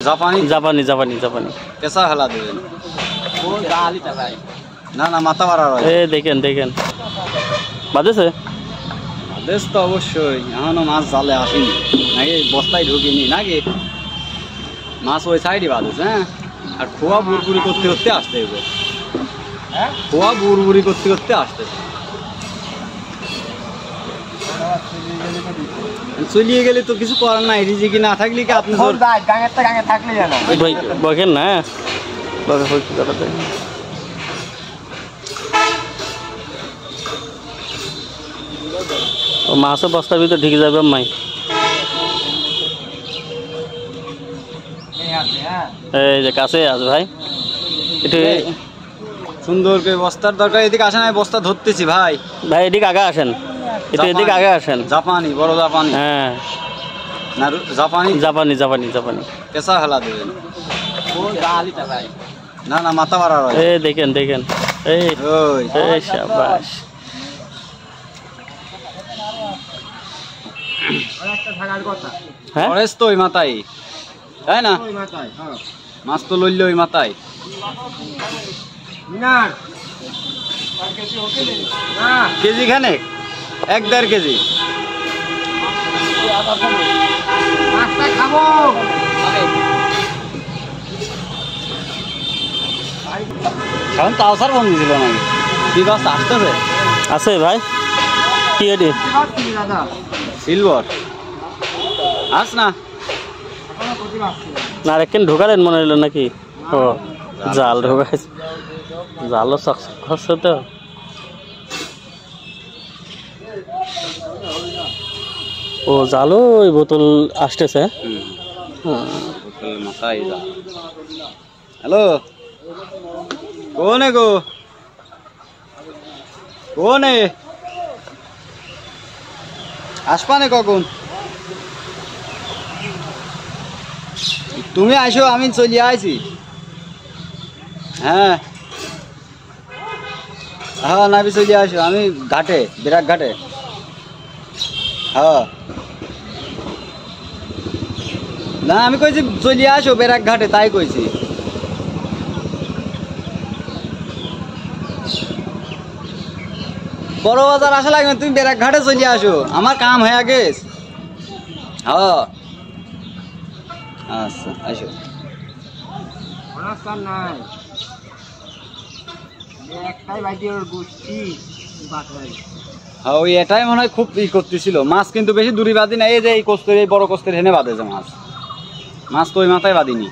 জাপানি জাপানি জাপানি জাপানি কেসা হেলা দেবেন ও গালি চালাই না না মাথা মারা রয় এ দেখেন দেখেন বাজেছে বেশ তো অবশ্যই এখনো মাছ জালে আসেনি নাকি বস্তায় ঢুকিনি নাকি মাছ ওই সাইডে বাজেছে হ্যাঁ আর খোয়া বুড়বুড়ি করতে করতে আসতে হবে হ্যাঁ খোয়া বুড়বুড়ি করতে করতে আসতে চলিয়ে গেলে তো কিছু করার নাই রিজিকি না থাকলে কি আপনি গাঙে থাকলে জানো বকেন না মাছের বস্তার ভিতরে ঢুকে যাবে মাই এই যে কাছে আছে ভাই একটু সুন্দর করে বস্তার দরকার এদিকে আসেন আমি বস্তা ধরতেছি ভাই ভাই এদিকে আগে আসেন একটু এদিকে আগে আসেন জাপানি বড় জাপানি হ্যাঁ না জাপানি জাপানি জাপানি জাপানি কেসা হেলা দেবেন ও গালি চালাই না না মাথা মারা রয় এ দেখেন দেখেন এই ওই এই শাবাশ হ্যাঁ ফরেস্ট তো ওই মাথায় তাই না মাছ তো লইলে ওই মাথায় কেজি খানে 1-1.5 কেজি এখন তাওসার বন্ধ ছিল নাকি কি গাছ আসতেছে আছে ভাই কি এটি সিলভার আস না না রেখেন ঢোকালেন মনে হলো নাকি ও জাল ঢোকাইছে জালও হচ্ছে তো ও জালও ওই বোতল আসতেছে মাথায় যা হ্যালো কোনে গো কোনে আসবানে কখন তুমি আসো আমি চলিয়ে আইছি হ্যাঁ হ্যাঁ নাবি চলিয়ে আসো আমি ঘাটে বিরাট ঘাটে হ্যাঁ না আমি কইছি চলিয়ে আসো বেরাক ঘাটে তাই কইছি বড় বাজার আসা লাগবে তুমি বেরাক ঘাটে চলিয়ে আসো আমার কাম হয়ে গেছে হ্যাঁ আচ্ছা আসো হ্যাঁ ওই এটাই মনে হয় খুব করতেছিল মাছ কিন্তু বেশি দূরে বাঁধি না এই যে এই কস্তুরি এই বড় কস্তুরি হেনে বাঁধেছে মাছ মাছ তো ওই মাথায় বাঁধিনি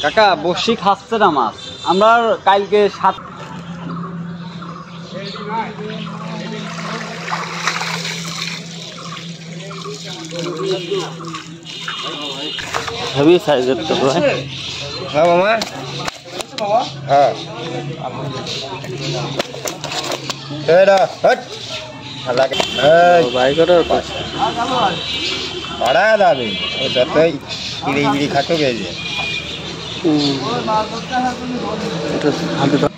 কাকা বসি খাচ্ছে না মাছ আমরা কালকে 7 হেভি সাইজের তো ভাই হ্যাঁ মামা হ্যাঁ এটা হট লাগে এই ভাই করে বড়া দাবি ও যতই ইড়ি ইড়ি খাটো গেছে এটা